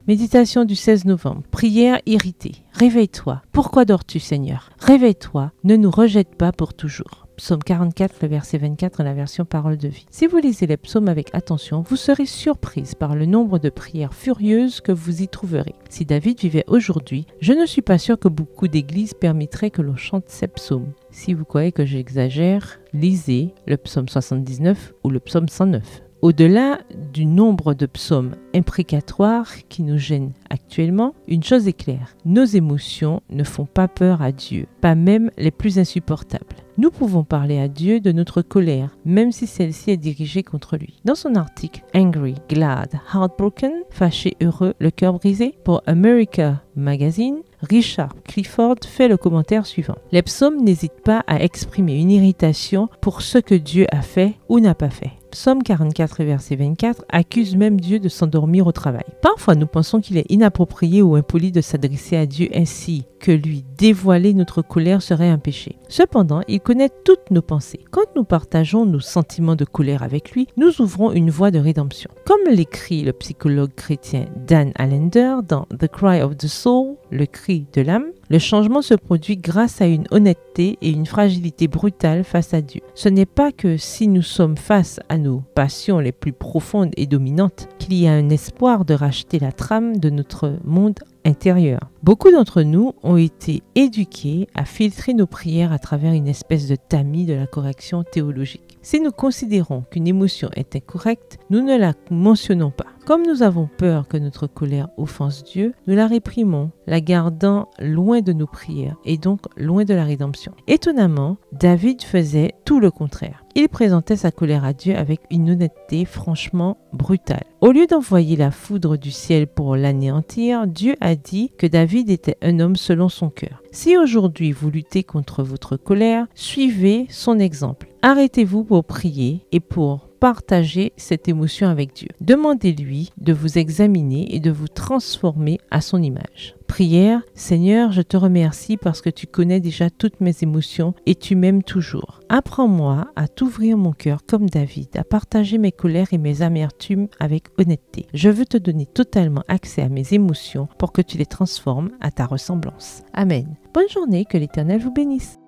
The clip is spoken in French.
Méditation du 16 novembre. Prière irritée. Réveille-toi. Pourquoi dors-tu, Seigneur? Réveille-toi. Ne nous rejette pas pour toujours. Psaume 44, le verset 24, la version Parole de vie. Si vous lisez les psaumes avec attention, vous serez surprise par le nombre de prières furieuses que vous y trouverez. Si David vivait aujourd'hui, je ne suis pas sûr que beaucoup d'églises permettraient que l'on chante ces psaumes. Si vous croyez que j'exagère, lisez le psaume 79 ou le psaume 109. Au-delà du nombre de psaumes imprécatoires qui nous gênent actuellement, une chose est claire, nos émotions ne font pas peur à Dieu, pas même les plus insupportables. Nous pouvons parler à Dieu de notre colère, même si celle-ci est dirigée contre lui. Dans son article « Angry, Glad, Heartbroken », fâché, heureux, le cœur brisé, pour America Magazine, Richard Clifford fait le commentaire suivant. Les psaumes n'hésitent pas à exprimer une irritation pour ce que Dieu a fait ou n'a pas fait. Psaume 44, verset 24, accuse même Dieu de s'endormir au travail. Parfois, nous pensons qu'il est inapproprié ou impoli de s'adresser à Dieu ainsi, que lui dévoiler notre colère serait un péché. Cependant, il connaît toutes nos pensées. Quand nous partageons nos sentiments de colère avec lui, nous ouvrons une voie de rédemption. Comme l'écrit le psychologue chrétien Dan Allender dans The Cry of the Soul, le cri de l'âme, le changement se produit grâce à une honnêteté et une fragilité brutale face à Dieu. Ce n'est pas que si nous sommes face à nos passions les plus profondes et dominantes qu'il y a un espoir de racheter la trame de notre monde intérieur. Beaucoup d'entre nous ont été éduqués à filtrer nos prières à travers une espèce de tamis de la correction théologique. Si nous considérons qu'une émotion est incorrecte, nous ne la mentionnons pas. Comme nous avons peur que notre colère offense Dieu, nous la réprimons, la gardant loin de nos prières et donc loin de la rédemption. Étonnamment, David faisait tout le contraire. Il présentait sa colère à Dieu avec une honnêteté franchement brutale. Au lieu d'envoyer la foudre du ciel pour l'anéantir, Dieu a dit que David était un homme selon son cœur. Si aujourd'hui vous luttez contre votre colère, suivez son exemple. Arrêtez-vous pour prier et pour partager cette émotion avec Dieu. Demandez-lui de vous examiner et de vous transformer à son image. Prière, Seigneur, je te remercie parce que tu connais déjà toutes mes émotions et tu m'aimes toujours. Apprends-moi à t'ouvrir mon cœur comme David, à partager mes colères et mes amertumes avec honnêteté. Je veux te donner totalement accès à mes émotions pour que tu les transformes à ta ressemblance. Amen. Bonne journée, que l'Éternel vous bénisse.